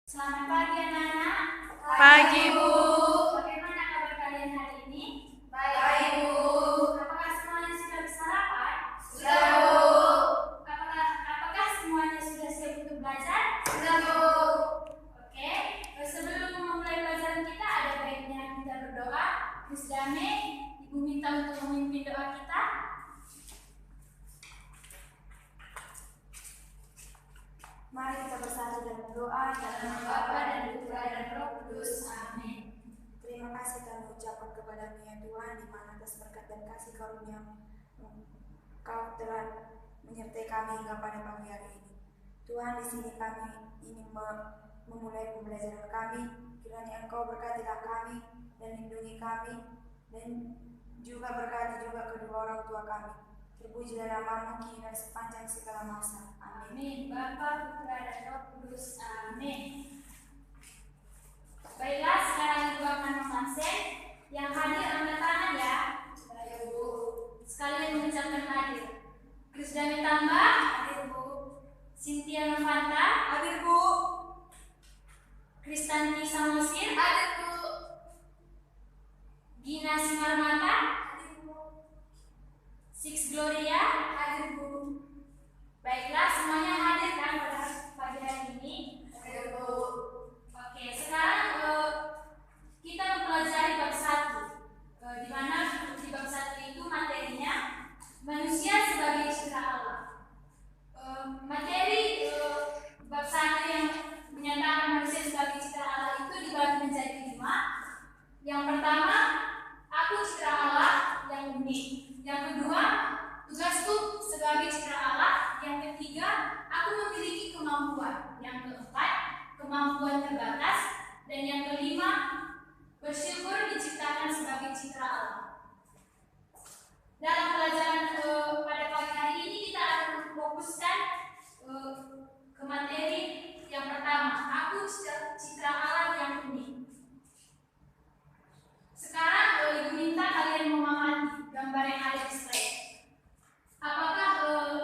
Selamat pagi anak-anak. Pagi, Bu. Bagaimana kabar kalian hari ini? Baik, Bu. Apakah semuanya sudah bersarapan? Sudah, Bu. Apakah semuanya sudah siap untuk belajar? Sudah, Bu. Oke. Sebelum memulai pelajaran kita, ada baiknya kita berdoa. Miss Dame, Ibu minta untuk memimpin doa kita. Mari kita bersatu dalam doa dalam nama Bapa dan Putra dan Roh Kudus. Amin. Terima kasih kami ucapkan kepada-Mu ya Tuhan, di mana atas berkat dan kasih karunia Kau telah menyertai kami hingga pada pagi hari ini. Tuhan, di sini kami ingin memulai pembelajaran kami. Kiranya Engkau berkatilah kami dan lindungi kami, dan juga berkati juga kedua orang tua kami. Terpujilah nama-Mu kini dan sepanjang segala masa. Amin. Amin. Bapa, Putra dan Roh Kudus. Amin. Baiklah, sekarang Ibu akan mengabsen. Yang hadir angkat tangan ya. Ayo, Bu. Sekalian mengucapkan hadir. Krisdame Tambah, Hadir, Bu. Cynthia Novanta, Hadir, Bu. Kristanti Samosir, Hadir, Bu. Gina Simarmata, Hadir, Bu. Six Gloria. Hadir, Bu. Baiklah, semuanya hadir kan pada pagi hari ini. Hadir, Bu. Oke, sekarang kita mempelajari bab 1. Di mana di bab 1 itu materinya manusia sebagai citra Allah. Materi bab 1 yang menyatakan manusia sebagai citra Allah itu dibagi menjadi 5. Yang pertama, aku citra Allah yang unik. Yang kedua, tugasku sebagai citra Allah. Yang ketiga, aku memiliki kemampuan. Yang keempat, kemampuan terbatas. Dan yang kelima, bersyukur diciptakan sebagai citra Allah. Dalam pelajaran pada pagi hari ini kita akan fokuskan ke materi yang pertama, aku citra Allah yang unik. Sekarang Ibu minta kalian memahami gambar yang ada di slide. Apakah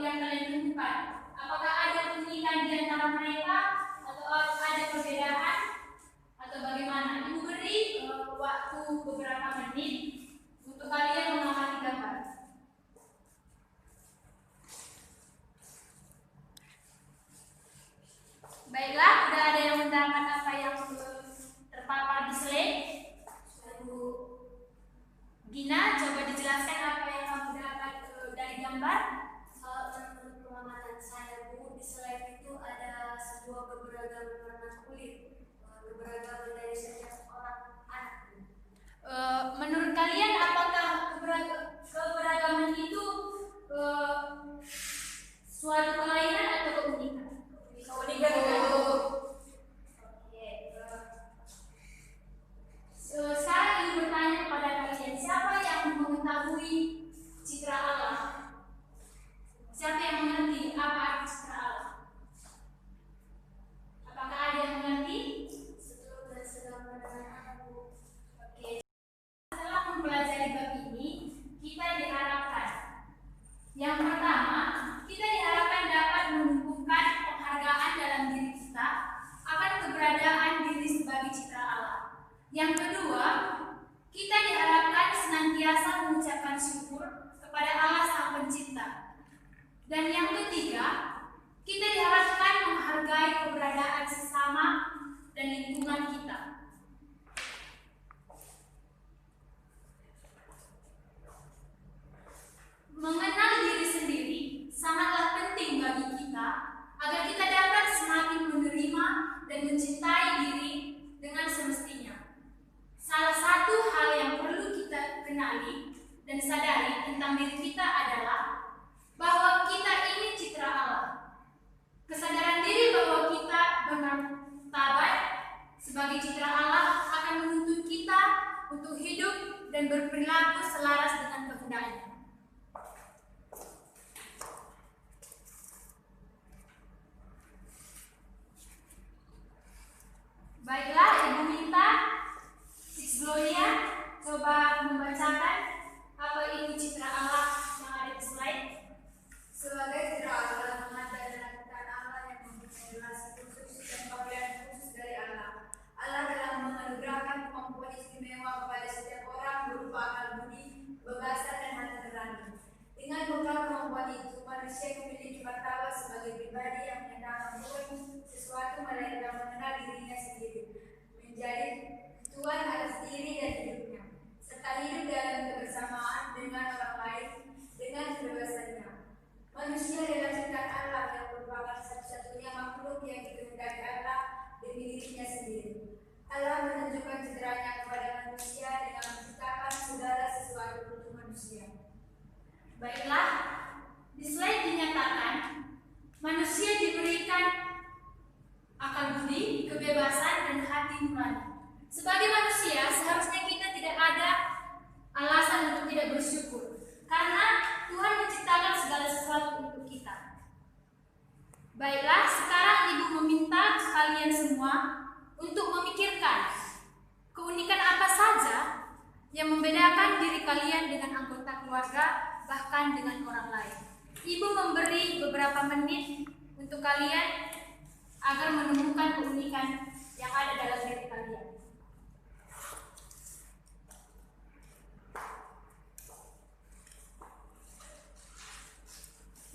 yang kalian temukan? Apakah ada keunikan di antara mereka atau ada perbedaan atau bagaimana? Ibu beri waktu beberapa menit untuk kalian mengamati gambar. Baiklah, sudah ada yang mendapat apa yang terpapar di slide? Ibu Gina, coba dijelaskan apa yang kamu dapat dari gambar. Menurut pengamatan saya, Bu, di slide itu ada sebuah keberagaman warna kulit, keberagaman dari setiap orang anak. Menurut kalian apakah keberagaman itu suatu kelainan atau keunikan? Keunikan, Bu. Oke. Sekarang ingin bertanya kepada kalian, siapa yang mengetahui citra Allah? Siapa yang mengerti apa arti citra Allah? Apakah ada yang mengerti? Setelah dan sedang mendengar Bu. Oke. Setelah mempelajari bab ini, kita diharapkan yang pertama, kita diharapkan dapat menumbuhkan penghargaan dalam diri kita akan keberadaan diri sebagai citra Allah. Yang kedua, kita diharapkan senantiasa mengucapkan syukur kepada Allah Sang Pencipta. Dan yang ketiga, kita diharapkan menghargai keberadaan sesama dan lingkungan kita. Mengenal diri sendiri sangatlah penting bagi kita agar kita dapat semakin menerima dan mencintai diri dengan semestinya. Salah satu hal yang perlu kita kenali dan sadari tentang diri kita adalah bahwa kita ini citra Allah. Kesadaran diri bahwa kita bermartabat sebagai citra Allah akan menuntun kita untuk hidup dan berperilaku selaras dengan kehendaknya. Baiklah, Ibu minta Six Gloria coba membacakan apa itu citra Allah yang ada di slide. Sebagai citra Allah, mengadakan Allah yang mempunyai relasi khusus dan pemberian khusus dari budi, kebebasan, dan hati nurani. Sebagai manusia, seharusnya kita tidak ada alasan untuk tidak bersyukur, karena Tuhan menciptakan segala sesuatu untuk kita. Baiklah, sekarang Ibu meminta kalian semua untuk memikirkan keunikan apa saja yang membedakan diri kalian dengan anggota keluarga, bahkan dengan orang lain. Ibu memberi beberapa menit untuk kalian agar menemukan keunikan yang ada dalam diri kalian.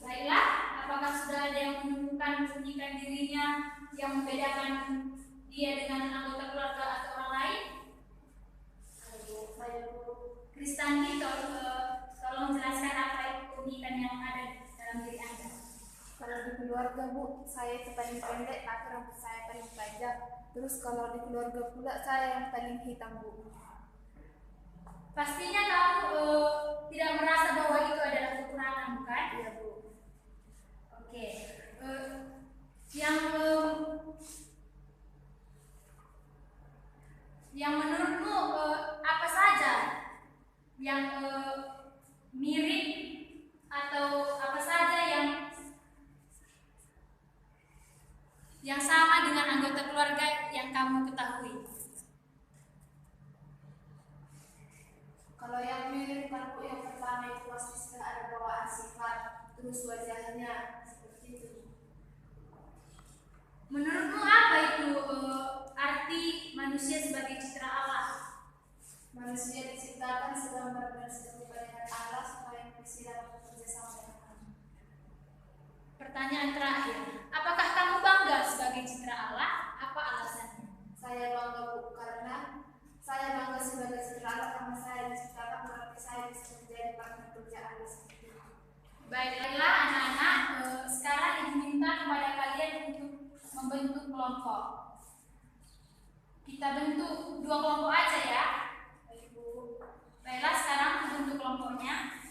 Baiklah, apakah sudah ada yang menemukan keunikan dirinya yang membedakan dia dengan anggota keluarga atau orang lain? Kristanti, tolong jelaskan apa keunikan yang ada dalam diri Anda. Kalau di keluarga, Bu, saya itu paling pendek, tapi rambut saya paling panjang. Terus kalau di keluarga pula, saya yang paling hitam, Bu. Pastinya kamu tidak merasa bahwa itu adalah kekurangan, bukan? Iya, Bu. Oke. Yang menurutmu apa saja yang mirip atau apa saja yang sama dengan anggota keluarga yang kamu ketahui? Kalau yang mirip kan, Bu, yang pertama itu pasti sudah ada bawaan sifat, terus wajahnya seperti itu. Menurutmu apa itu arti manusia sebagai citra Allah? Manusia diciptakan segambar dan serupa dengan Allah supaya manusia dapat bekerja sama dengan Allah. Pertanyaan terakhir, apakah kamu bangga sebagai citra Allah? Apa alasannya? Saya bangga, Bu, karena saya bangga sebagai citra Allah karena saya diciptakan berarti saya bisa menjadi partner kerja Allah seperti itu. Baiklah anak-anak, sekarang Ibu minta kepada kalian untuk membentuk kelompok. Kita bentuk 2 kelompok aja ya. Baiklah, sekarang bentuk kelompoknya.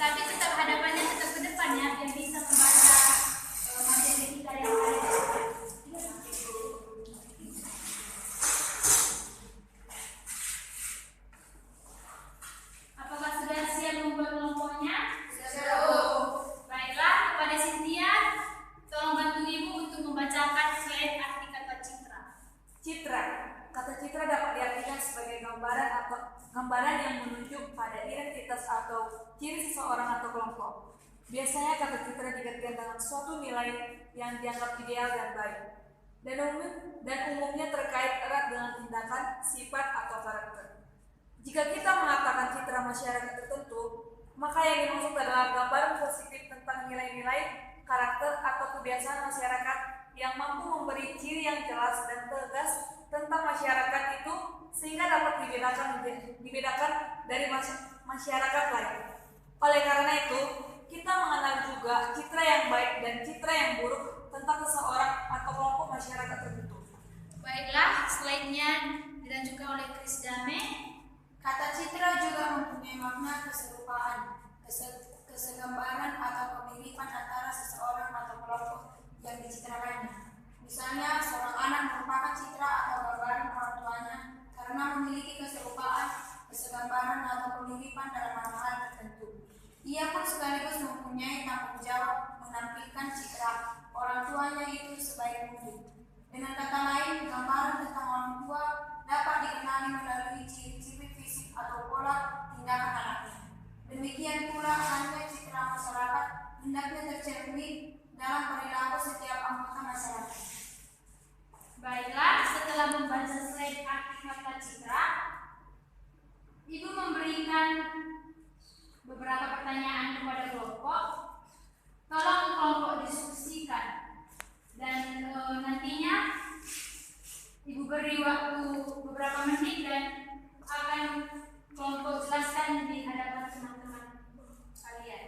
Tapi tetap hadapannya tetap ke depan ya, biar bisa membaca materi kita yang ada di depan. Apakah sudah siap membuat kelompoknya? Baiklah, kepada Cynthia, tolong bantu Ibu untuk membacakan slide arti kata citra. Citra. Kata citra dapat diartikan sebagai gambaran yang menunjuk pada identitas atau ciri seseorang atau kelompok. Biasanya kata citra dikaitkan dengan suatu nilai yang dianggap ideal dan baik, dan umumnya terkait erat dengan tindakan, sifat, atau karakter. Jika kita mengatakan citra masyarakat tertentu, maka yang dimaksud adalah gambaran positif tentang nilai-nilai, karakter, atau kebiasaan masyarakat yang mampu memberi ciri yang jelas dan tegas tentang masyarakat itu sehingga dapat dibedakan dari masyarakat lain. Oleh karena itu, kita mengenal juga citra yang baik dan citra yang buruk tentang seseorang atau kelompok masyarakat tertentu. Baiklah, slide-nya dilanjutkan oleh Chris Dame. Kata citra juga mempunyai makna keserupaan, kesegambaran atau kemiripan antara seseorang atau kelompok yang dicitrakannya. Misalnya, seorang anak merupakan citra atau gambaran orang tuanya karena memiliki keserupaan, kesegambaran atau kemiripan dalam hal tertentu. Ia pun sekaligus mempunyai tanggung jawab menampilkan citra orang tuanya itu sebaik mungkin. Dengan kata lain, gambaran tentang orang tua dapat dikenali melalui ciri-ciri fisik atau pola tindakan anaknya. Demikian pula halnya citra masyarakat hendaknya tercermin dalam perilaku setiap anggota masyarakat. Baiklah, setelah membaca slide arti kata citra, Ibu memberikan beberapa pertanyaan kepada kelompok. Tolong kelompok diskusikan dan nantinya Ibu beri waktu beberapa menit dan akan kelompok jelaskan di hadapan teman-teman kalian.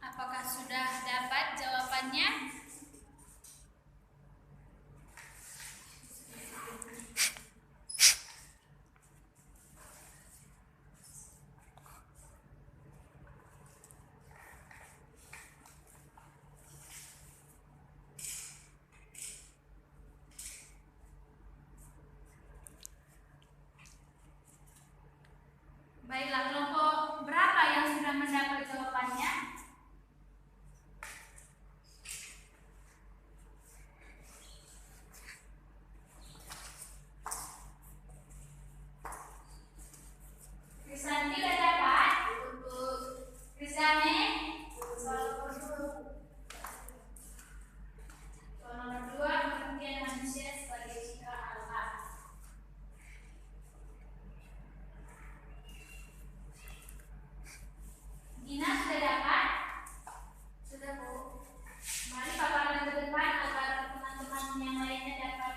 Apakah sudah dapat jawabannya? Baiklah, kelompok berapa yang sudah mendapat jawabannya? Krisanti sudah dapat? Krisane? Soal nomor 2, pengertian manusia sebagai citra Allah. Gina sudah dapat? Sudah, Bu. Mari paparkan ke depan agar teman-teman yang lainnya dapat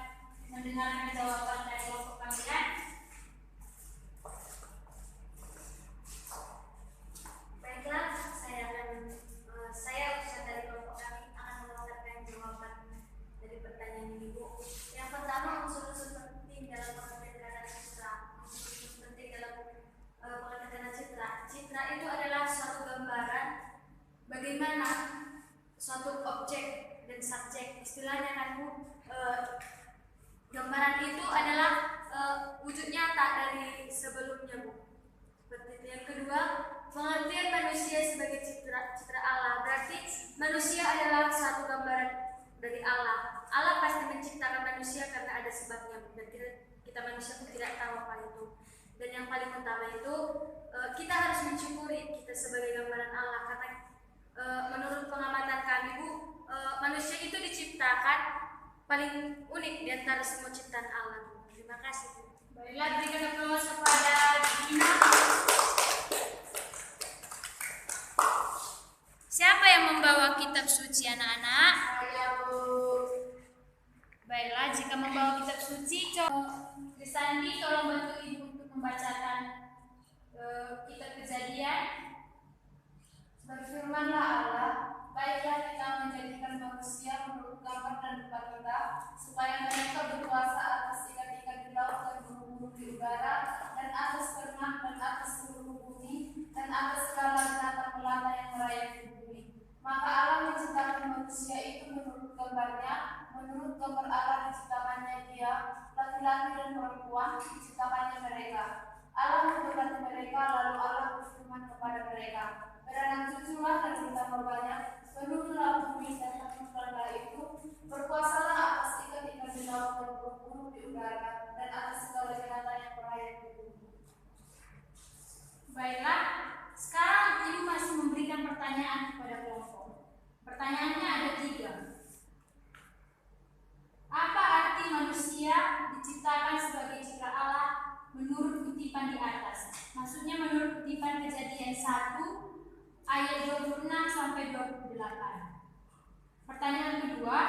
mendengarkan jawaban dari kelompok kalian. Baiklah, saya usaha dari kelompok kami akan melontarkan jawaban dari pertanyaan ini, Bu. Yang pertama, unsur-unsur penting dalam pengertian citra. Unsur-unsur penting dalam pengertian citra. Citra itu adalah suatu gambaran bagaimana suatu objek dan subjek. Istilahnya kan, Bu, gambaran itu adalah wujud nyata dari sebelumnya, Bu. Seperti itu. Yang kedua, pengertian manusia sebagai citra Allah. Berarti manusia adalah satu gambaran dari Allah. Allah pasti menciptakan manusia karena ada sebabnya. Dan kita manusia pun tidak tahu apa itu. Dan yang paling utama itu kita harus mensyukuri kita sebagai gambaran Allah. Karena menurut pengamatan kami, Bu, manusia itu diciptakan paling unik di antara semua ciptaan Allah. Terima kasih, Bu. Baiklah, berikan aplaus kepada Gina. Siapa yang membawa kitab suci, anak-anak? Saya, Bu. Baiklah, jika membawa kitab suci, Krisandi tolong bantu ibu untuk membacakan kitab Kejadian. Berfirmanlah Allah, baiklah kita menjadikan manusia menurut gambar dan rupa kita, supaya mereka berkuasa atas ikan-ikan di laut dan burung-burung di udara, dan atas ternak dan atas seluruh bumi, dan atas segala binatang melata yang merayap di bumi. Maka Allah menciptakan manusia itu menurut gambarnya, menurut gambar Allah diciptakannya dia, laki-laki dan perempuan diciptakannya mereka. Allah memberkati mereka, lalu Allah berfirman kepada mereka, beranak cuculah dan bertambah banyak, penuhilah bumi dan penuhilah itu, berkuasalah atas ikan-ikan di laut dan burung-burung di udara, dan atas segala binatang yang berayap di bumi. Baiklah, sekarang ibu masih memberikan pertanyaan kepada kelompok. Pertanyaannya ada 3. Apa arti manusia diciptakan sebagai citra Allah menurut kutipan di atas? Maksudnya menurut kutipan Kejadian 1 ayat 26 sampai 28. Pertanyaan kedua,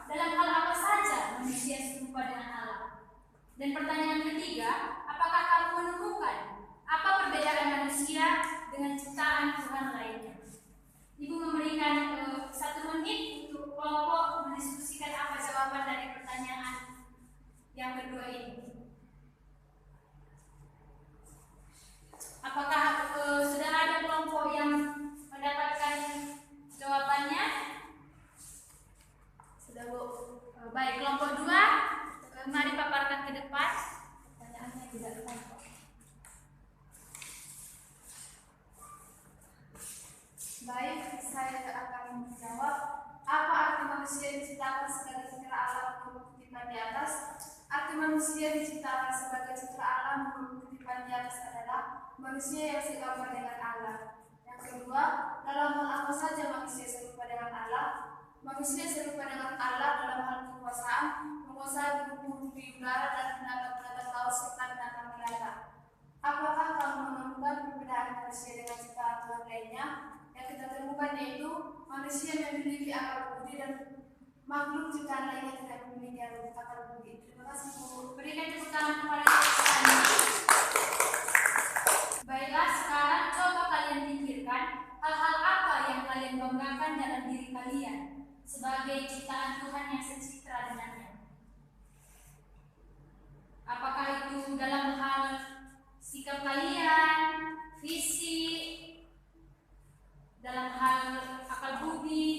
dalam hal apa saja manusia serupa dengan Allah? Dan pertanyaan ketiga, apakah kamu menemukan apa perbedaan manusia dengan ciptaan Tuhan lainnya? Ibu memberikan 1 menit untuk kelompok mendiskusikan apa jawaban dari pertanyaan yang kedua ini. Apakah sudah ada kelompok yang mendapatkan jawabannya? Sudah, Bu. Baik, kelompok 2, mari paparkan ke depan. Pertanyaannya tidak kelompok. Baik, saya akan menjawab. Apa arti manusia diciptakan sebagai citra Allah menurut kutipan di atas? Arti manusia diciptakan sebagai citra Allah menurut kutipan di atas adalah manusia yang segambar dengan Allah. Yang kedua, dalam hal apa saja manusia serupa dengan Allah? Manusia serupa dengan Allah dalam hal kekuasaan, menguasai burung-burung di udara dan binatang-binatang laut serta binatang melata. Apakah kamu menemukan perbedaan manusia dengan ciptaan Tuhan lainnya? Yang kita temukan yaitu manusia memiliki akal budi dan makhluk ciptaan lainnya tidak memiliki akal budi. Terima kasih, Bu. Berikan tepuk tangan kepada Krisandi. Baiklah, sekarang coba kalian pikirkan hal-hal apa yang kalian banggakan dalam diri kalian sebagai ciptaan Tuhan yang secitra dengannya. Apakah itu dalam hal sikap kalian, fisik, dalam hal akal budi?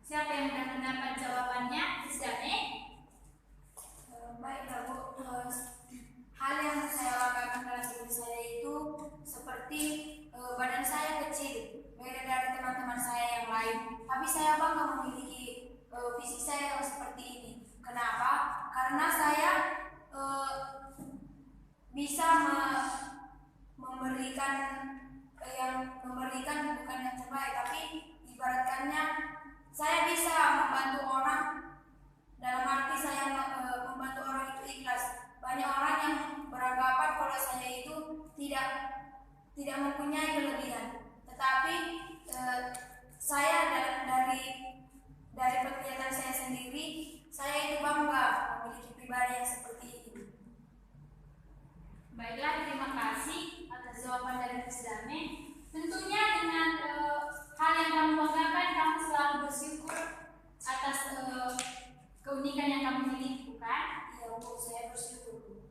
Siapa yang sudah mendapat jawabannya? Krisdane? Baiklah, Bu. Hal lain, tapi saya bangga memiliki fisik saya yang seperti ini. Kenapa? Karena saya bisa memberikan bukan yang terbaik, tapi ibaratkannya saya bisa membantu orang. Dalam arti saya membantu orang itu ikhlas. Banyak orang yang beranggapan kalau saya itu tidak mempunyai kelebihan, tetapi saya dari penglihatan saya sendiri, saya itu bangga memiliki pribadi yang seperti ini. Baiklah, terima kasih atas jawaban dari Miss Dame. Tentunya dengan hal yang kamu banggakan, kamu selalu bersyukur atas keunikan yang kamu miliki, bukan? Ya, untuk saya bersyukur.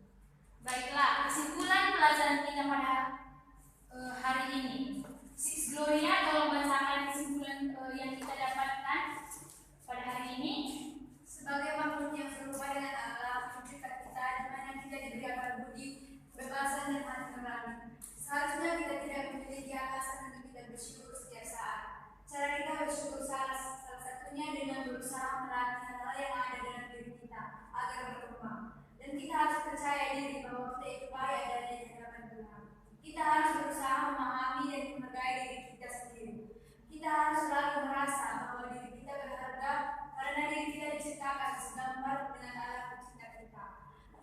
Baiklah, kesimpulan pelajaran kita pada hari ini. Sis Gloria, tolong bacakan kesimpulan yang kita dapatkan pada hari ini. Sebagai makhluk yang serupa dengan Allah, mendekat kita di mana kita diberi akal budi, kebebasan dan hati nurani. Seharusnya kita tidak memiliki alasan untuk tidak bersyukur setiap saat. Cara kita bersyukur salah satunya dengan berusaha melatih hal yang ada dalam diri kita agar berkembang. Dan kita harus percaya diri bahwa kita itu baik adanya di hadapan Tuhan. Kita harus berusaha memahami dan menghargai diri kita sendiri. Kita harus selalu merasa bahwa diri kita berharga karena diri kita diciptakan segambar dengan Allah pencipta kita.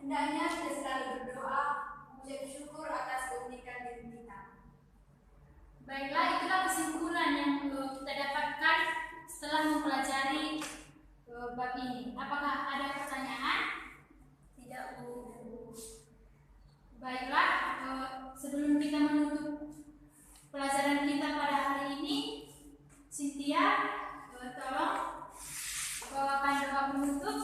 Hendaknya kita selalu berdoa, mengucap syukur atas keunikan diri kita. Baiklah, itulah kesimpulan yang kita dapatkan setelah mempelajari bab ini. Apakah ada pertanyaan? Tidak, Bu. Baiklah, sebelum kita menutup pelajaran kita pada hari ini, Cynthia, tolong bawakan doa penutup.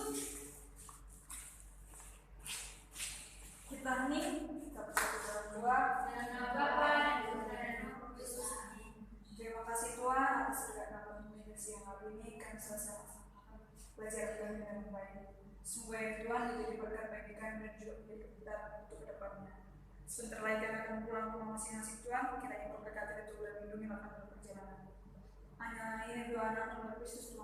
Kita hening, kita bersatu dalam doa. Dalam nama Bapa dan Putra dan Roh Kudus. Amin. Terima kasih Tuhan atas berkat Kami untuk siang hari ini. Kami selesai belajar kami dengan baik. Semoga ya Tuhan menjadi berkat bagi kami dan juga menjadi kebenaran untuk kedepannya. Sebentar lagi kami akan pulang ke rumah masing-masing Tuhan. Kita yang berkata itu dan lindungi dalam perjalanan. Hanya ini doa anak Kristus